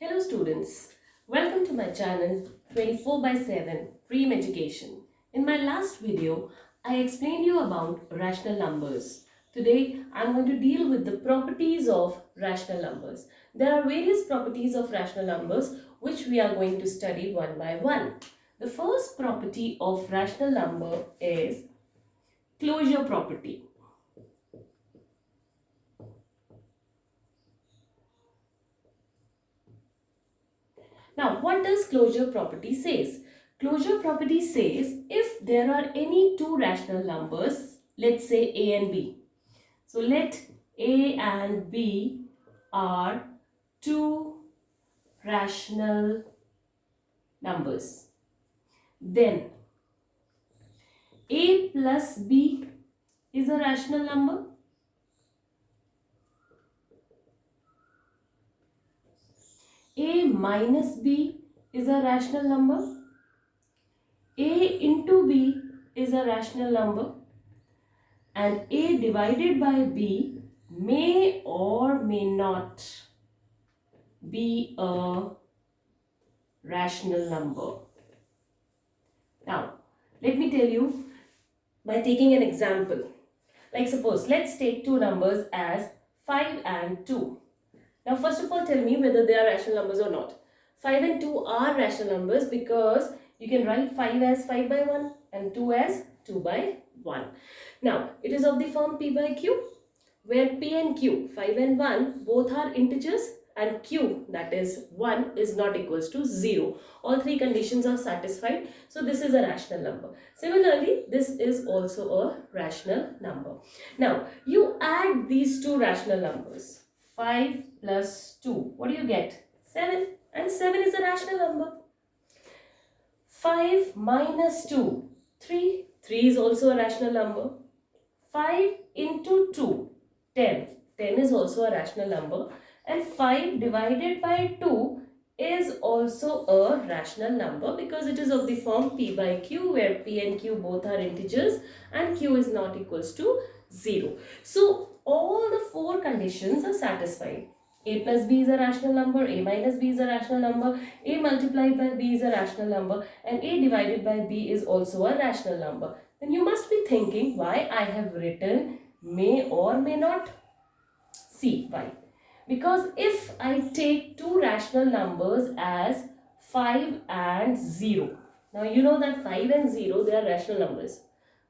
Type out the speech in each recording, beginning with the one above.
Hello students, welcome to my channel 24/7 Dream Education. In my last video, I explained you about rational numbers. Today, I'm going to deal with the properties of rational numbers. There are various properties of rational numbers which we are going to study one by one. The first property of rational number is closure property. Now, what does closure property says? Closure property says if there are any two rational numbers, let's say A and B. So, let A and B are two rational numbers. Then, A plus B is a rational number. A minus B is a rational number. A into B is a rational number. And A divided by B may or may not be a rational number. Now, let me tell you by taking an example. Like suppose, let's take two numbers as 5 and 2. Now, first of all, tell me whether they are rational numbers or not. 5 and 2 are rational numbers because you can write 5 as 5 by 1 and 2 as 2 by 1. Now, it is of the form P by Q, where P and Q, 5 and 1, both are integers, and Q, that is 1, is not equals to 0. All three conditions are satisfied, so this is a rational number. Similarly, this is also a rational number. Now, you add these two rational numbers, 5 plus 2, what do you get? 7, and 7 is a rational number. 5 minus 2, 3, 3 is also a rational number. 5 into 2, 10, 10 is also a rational number. And 5 divided by 2 is also a rational number because it is of the form P by Q, where P and Q both are integers and Q is not equals to 0. So all the four conditions are satisfied. A plus B is a rational number, A minus B is a rational number, A multiplied by B is a rational number, and A divided by B is also a rational number. Then you must be thinking why I have written may or may not. See why. Because if I take two rational numbers as 5 and 0. Now you know that 5 and 0, they are rational numbers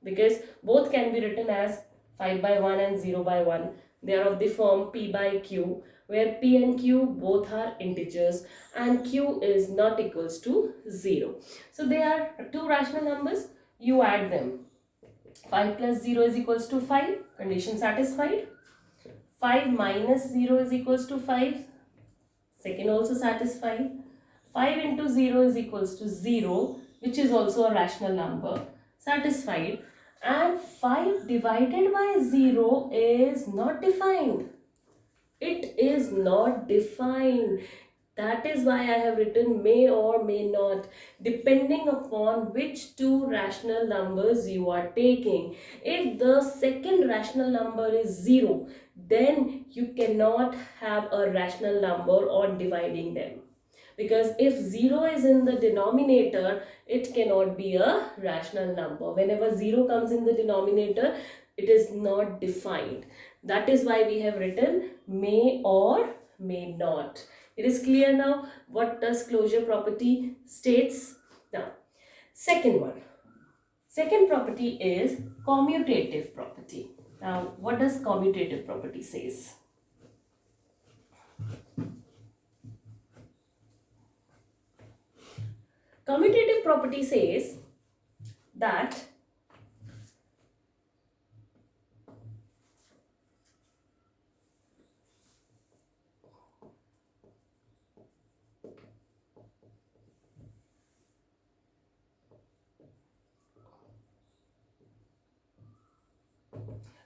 because both can be written as 5 by 1 and 0 by 1. They are of the form P by Q, where P and Q both are integers and Q is not equals to 0. So they are two rational numbers. You add them. 5 plus 0 is equals to 5. Condition satisfied. 5 minus 0 is equals to 5. Second also satisfied. 5 into 0 is equals to 0, which is also a rational number. Satisfied. And 5 divided by 0 is not defined. It is not defined. That is why I have written may or may not, depending upon which two rational numbers you are taking. If the second rational number is 0, then you cannot have a rational number on dividing them. Because if 0 is in the denominator, it cannot be a rational number. Whenever 0 comes in the denominator, it is not defined. That is why we have written may or may not. It is clear now what does closure property states. Now, second one. Second property is commutative property. Now, what does commutative property says? Commutative property says that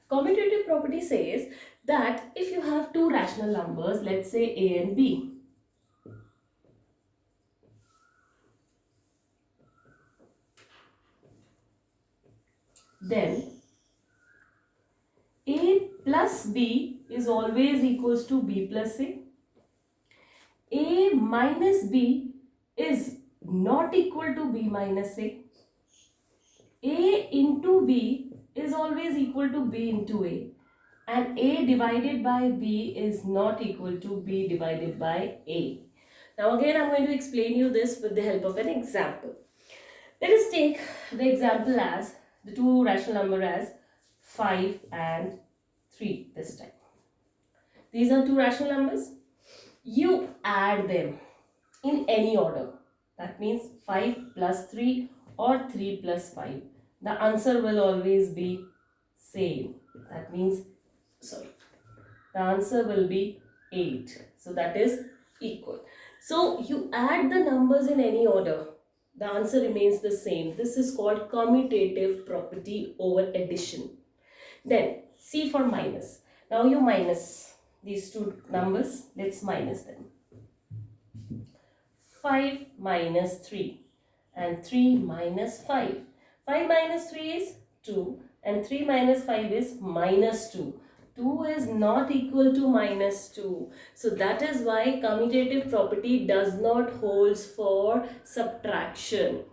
commutative property says that if you have two rational numbers, let's say A and B, then A plus B is always equals to B plus A. A A minus B is not equal to B minus A. A into B is always equal to B into A. And A divided by B is not equal to B divided by A. Now again I'm going to explain you this with the help of an example. Let us take the example as the two rational numbers as 5 and 3 this time. These are two rational numbers. You add them in any order. That means 5 plus 3 or 3 plus 5. The answer will always be same. That means, the answer will be 8. So that is equal. So you add the numbers in any order. The answer remains the same. This is called commutative property over addition. Then C for minus. Now you minus these two numbers. Let's minus them. 5 minus 3 and 3 minus 5. 5 minus 3 is 2 and 3 minus 5 is minus 2. 2 is not equal to minus 2. So that is why commutative property does not hold for subtraction.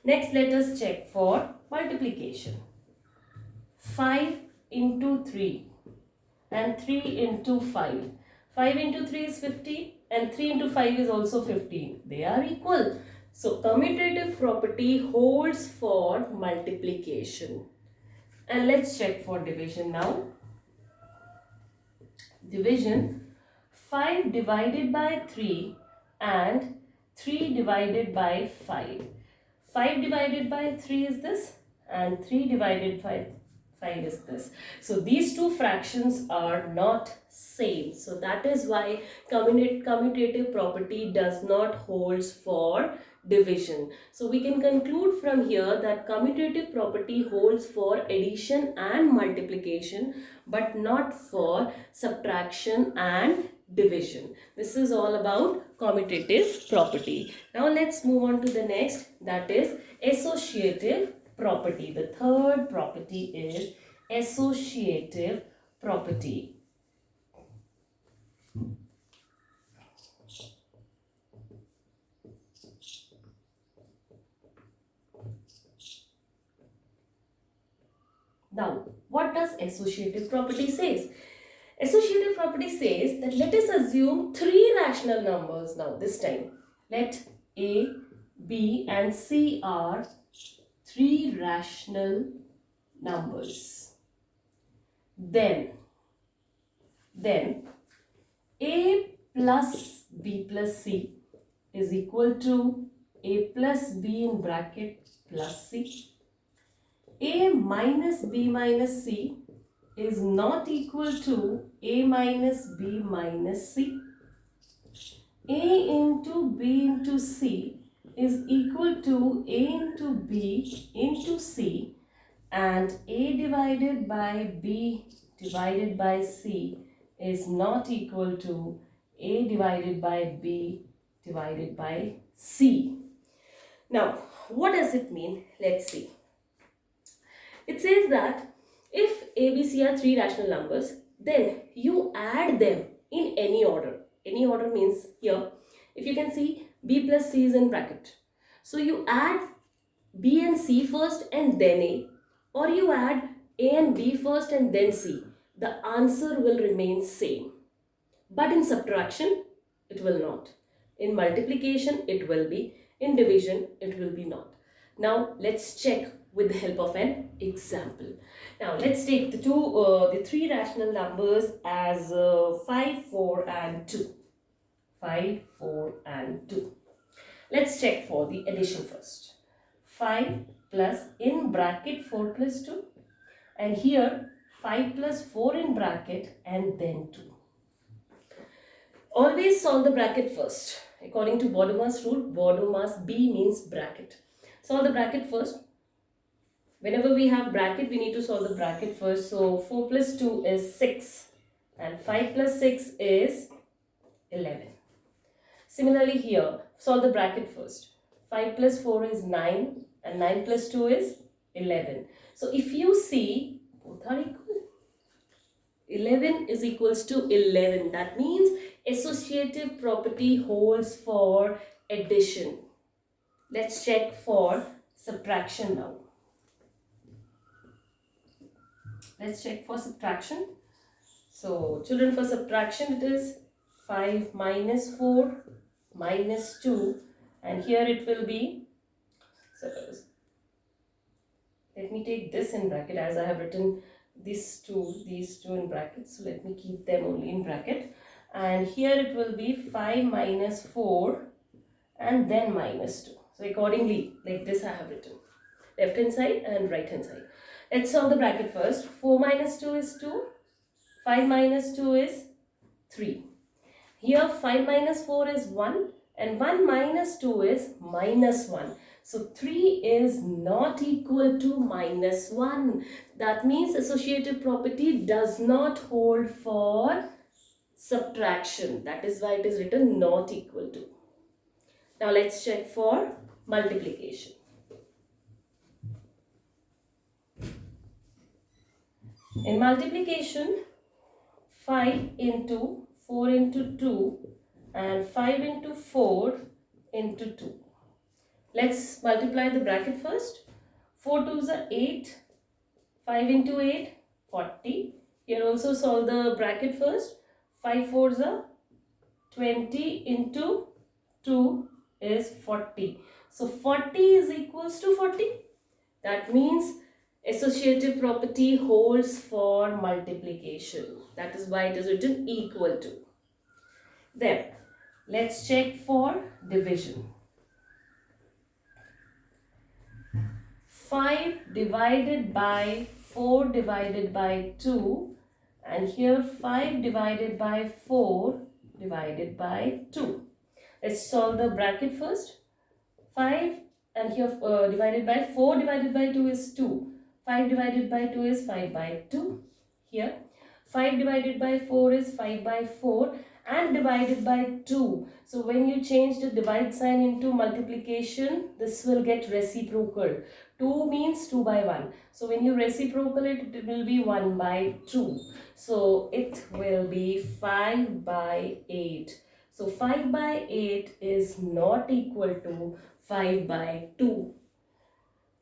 Next, let us check for multiplication. 5 into 3 and 3 into 5. 5 into 3 is 15 and 3 into 5 is also 15. They are equal. So commutative property holds for multiplication. And let's check for division now. Division, 5 divided by 3 and 3 divided by 5. 5 divided by 3 is this and 3 divided by 5 is this. So these two fractions are not same. So that is why commutative property does not hold for division. So we can conclude from here that commutative property holds for addition and multiplication but not for subtraction and division. This is all about commutative property. Now let's move on to the next, that is associative property. The third property is associative property. Now, what does associative property says? Associative property says that let us assume three rational numbers now this time. Let A, B and C are three rational numbers. Then A plus B plus C is equal to A plus B in bracket plus C. A minus B minus C is not equal to A minus B minus C. A into B into C is equal to A into B into C, and A divided by B divided by C is not equal to A divided by B divided by C. Now, what does it mean? Let's see. It says that if A, B, C are three rational numbers, then you add them in any order. Any order means here, if you can see, B plus C is in bracket. So you add B and C first and then A, or you add A and B first and then C. The answer will remain same. But in subtraction, it will not. In multiplication, it will be. In division, it will be not. Now, let's check with the help of an example. Now, let's take the three rational numbers as 5, 4 and 2. 5, 4 and 2. Let's check for the addition first. 5 plus in bracket 4 plus 2, and here 5 plus 4 in bracket and then 2. Always solve the bracket first. According to Bordoma's rule, Bordoma's B means bracket. Solve the bracket first. Whenever we have bracket, we need to solve the bracket first. So 4 plus 2 is 6 and 5 plus 6 is 11. Similarly here, solve the bracket first. 5 plus 4 is 9 and 9 plus 2 is 11. So if you see, both are equal. 11 is equals to 11. That means associative property holds for addition. Let's check for subtraction now. Let's check for subtraction. So children, for subtraction it is 5 minus 4 minus 2, and here it will be, so let me take this in bracket as I have written these two in brackets, so let me keep them only in bracket, and here it will be 5 minus 4 and then minus 2. So accordingly, like this I have written, left hand side and right hand side. Let's solve the bracket first. 4 minus 2 is 2, 5 minus 2 is 3. Here 5 minus 4 is 1 and 1 minus 2 is minus 1. So 3 is not equal to minus 1. That means associative property does not hold for subtraction. That is why it is written not equal to. Now let's check for multiplication. In multiplication, 5 into 4 into 2 and 5 into 4 into 2. Let's multiply the bracket first. 4 2s are 8, 5 into 8, 40. Here also solve the bracket first. 5 4s are 20 into 2 is 40. So 40 is equals to 40. That means associative property holds for multiplication. That is why it is written equal to. Then let's check for division. 5 divided by 4 divided by 2, and here 5 divided by 4 divided by 2. Let's solve the bracket first. 5 and here divided by 4 divided by 2 is 2. 5 divided by 2 is 5 by 2. Here 5 divided by 4 is 5 by 4 and divided by 2. So when you change the divide sign into multiplication, this will get reciprocal. 2 means 2 by 1. So when you reciprocal it, it will be 1 by 2. So it will be 5 by 8. So 5 by 8 is not equal to 5 by 2.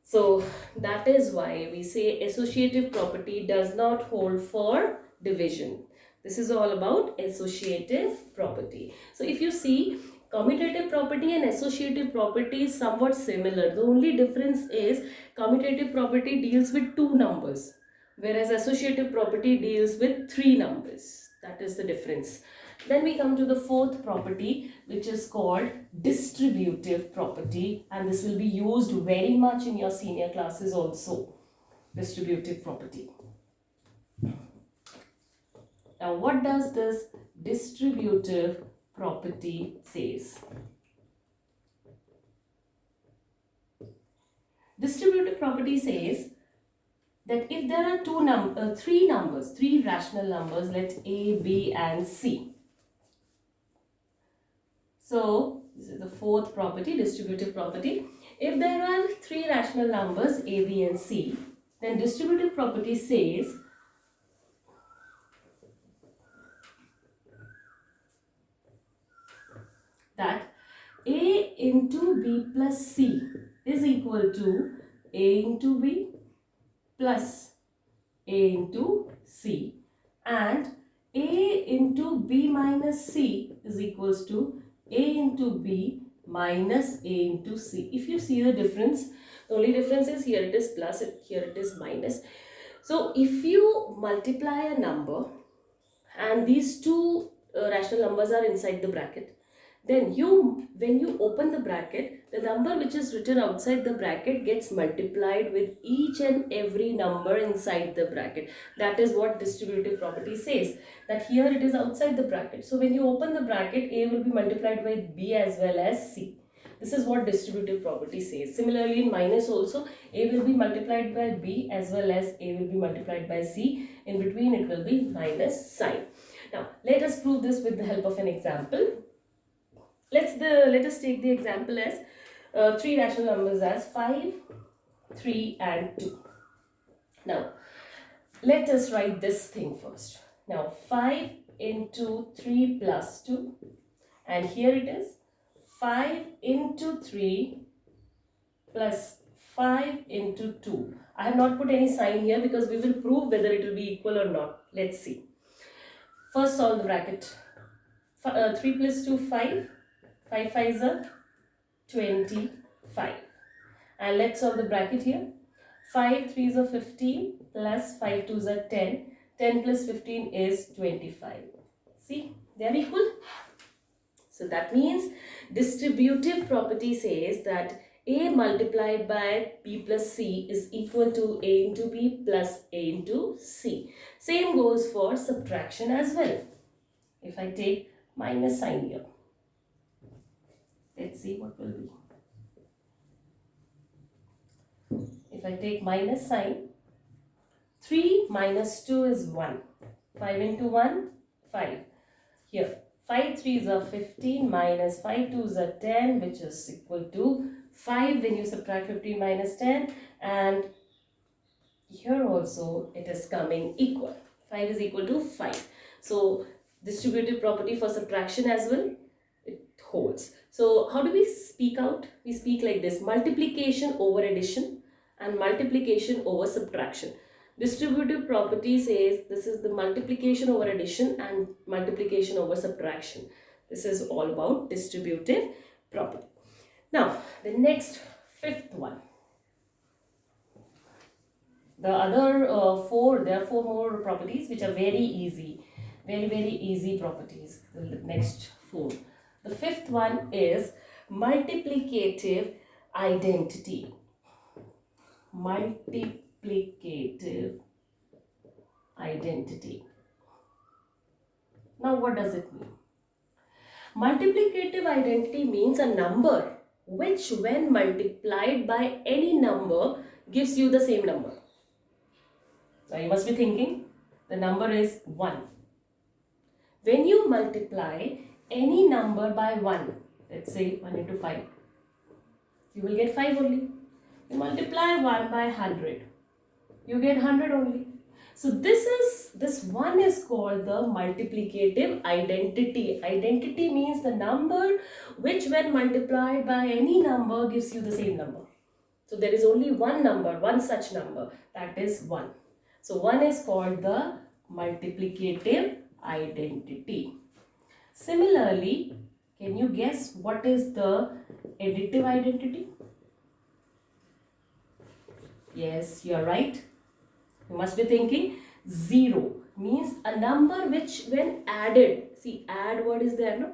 So that is why we say associative property does not hold for division. This is all about associative property. So if you see, commutative property and associative property is somewhat similar. The only difference is commutative property deals with 2 numbers, whereas associative property deals with 3 numbers. That is the difference. Then we come to the fourth property, which is called distributive property, and this will be used very much in your senior classes also. Distributive property. Now what does this distributive property says? Distributive property says that if there are three rational numbers, let A, B and C. So this is the fourth property, distributive property. If there are 3 rational numbers A, B and C, then distributive property says that A into B plus C is equal to A into B plus A into C, and A into B minus C is equals to A into B minus A into C. If you see the difference, the only difference is here it is plus, here it is minus. So if you multiply a number and these two rational numbers are inside the bracket, then when you open the bracket, the number which is written outside the bracket gets multiplied with each and every number inside the bracket. That is what distributive property says, that here it is outside the bracket. So when you open the bracket, A will be multiplied by B as well as C. This is what distributive property says. Similarly, in minus also, A will be multiplied by B as well as A will be multiplied by C. In between it will be minus sign. Now let us prove this with the help of an example. Let us take the example as 3 rational numbers as 5, 3 and 2. Now let us write this thing first. Now 5 into 3 plus 2, and here it is 5 into 3 plus 5 into 2. I have not put any sign here because we will prove whether it will be equal or not. Let's see. First solve the bracket. 3 plus 2, 5. 5 5s are 25. And let's solve the bracket here. 5 3s are 15 plus 5 2s are 10. 10 plus 15 is 25. See, they are equal. So that means distributive property says that A multiplied by B plus C is equal to A into B plus A into C. Same goes for subtraction as well. If I take minus sign here, let's see what will be. If I take minus sign, 3 minus 2 is 1. 5 into 1, 5. Here, 5 3s are 15 minus 5 2s are 10, which is equal to 5 when you subtract 15 minus 10, and here also it is coming equal. 5 is equal to 5. So distributive property for subtraction as well, it holds. So how do we speak out? We speak like this: multiplication over addition and multiplication over subtraction. Distributive property says this is the multiplication over addition and multiplication over subtraction. This is all about distributive property. Now, the next, fifth one. The other there are 4 more properties which are very easy. Very, very easy properties. The next 4. The fifth one is multiplicative identity. Multiplicative identity. Now, what does it mean? Multiplicative identity means a number which, when multiplied by any number, gives you the same number. Now, you must be thinking, the number is 1. When you multiply any number by 1, let's say 1 into 5, you will get 5 only. You multiply 1 by 100, you get 100 only. So this one is called the multiplicative identity. Identity means the number which, when multiplied by any number, gives you the same number. So there is only one number, one such number, that is 1. So 1 is called the multiplicative identity. Similarly, can you guess what is the additive identity? Yes, you are right. You must be thinking 0 means a number which, when added, see, add word is there, no?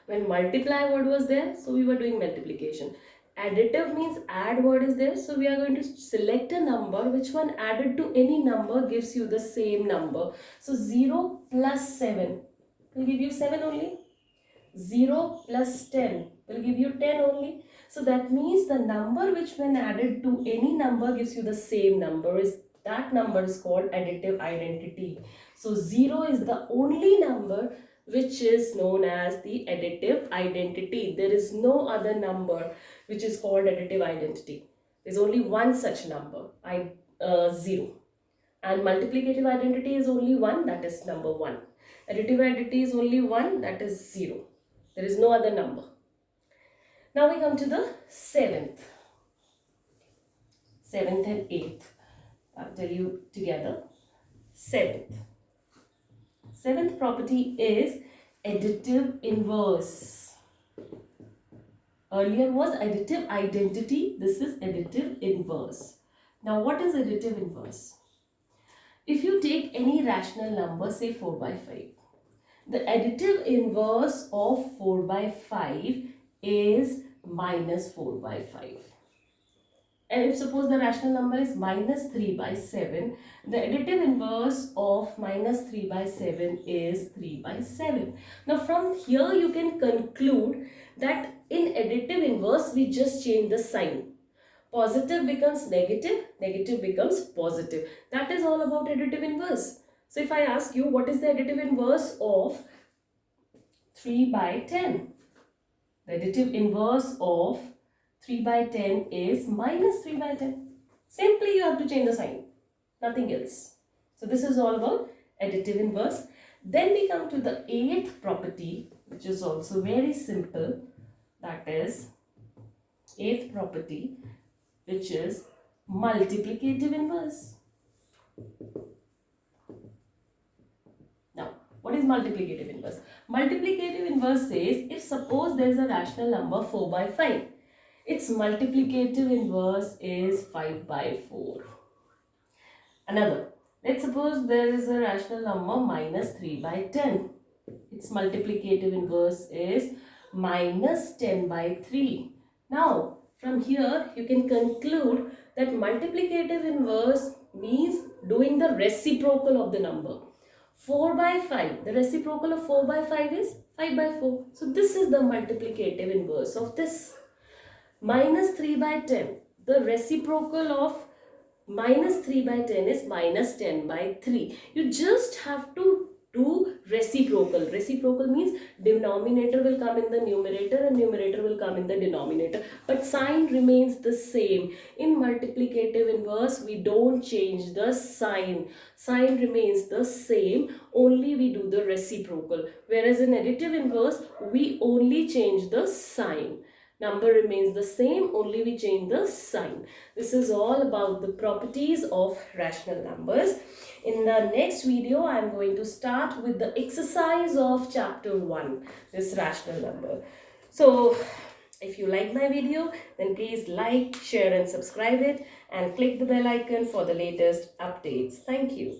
When multiply word was there, so we were doing multiplication. Additive means add word is there, so we are going to select a number which, when added to any number, gives you the same number. So 0 plus 7 will give you 7 only. 0 plus 10 will give you 10 only. So that means the number which, when added to any number, gives you the same number. That number is called additive identity. So 0 is the only number which is known as the additive identity. There is no other number which is called additive identity. There is only one such number, 0. And multiplicative identity is only one, that is number 1. Additive identity is only one, that is 0. There is no other number. Now we come to the 7th and 8th. I'll tell you together. 7th property is additive inverse. Earlier was additive identity. This is additive inverse. Now, what is additive inverse? If you take any rational number, say 4 by 5, the additive inverse of 4 by 5 is minus 4 by 5. And if suppose the rational number is minus 3 by 7, the additive inverse of minus 3 by 7 is 3 by 7. Now from here you can conclude that in additive inverse we just change the sign. Positive becomes negative, negative becomes positive. That is all about additive inverse. So if I ask you what is the additive inverse of 3 by 10? The additive inverse of 3 by 10 is minus 3 by 10. Simply you have to change the sign, nothing else. So this is all about additive inverse. Then we come to the 8th property, which is also very simple. That is 8th property, which is multiplicative inverse. Now, what is multiplicative inverse? Multiplicative inverse says, if suppose there is a rational number 4 by 5, its multiplicative inverse is 5 by 4. Another, let's suppose there is a rational number minus 3 by 10. Its multiplicative inverse is minus 10 by 3. Now, from here you can conclude that multiplicative inverse means doing the reciprocal of the number. 4 by 5, the reciprocal of 4 by 5 is 5 by 4. So this is the multiplicative inverse of this. Minus 3 by 10, the reciprocal of minus 3 by 10 is minus 10 by 3. You just have to do reciprocal. Reciprocal means denominator will come in the numerator and numerator will come in the denominator, but sign remains the same. In multiplicative inverse, we don't change the sign. Sign remains the same, only we do the reciprocal. Whereas in additive inverse, we only change the sign. Number remains the same, only we change the sign. This is all about the properties of rational numbers. In the next video, I am going to start with the exercise of chapter 1, this rational number. So, if you like my video, then please like, share and subscribe it and click the bell icon for the latest updates. Thank you.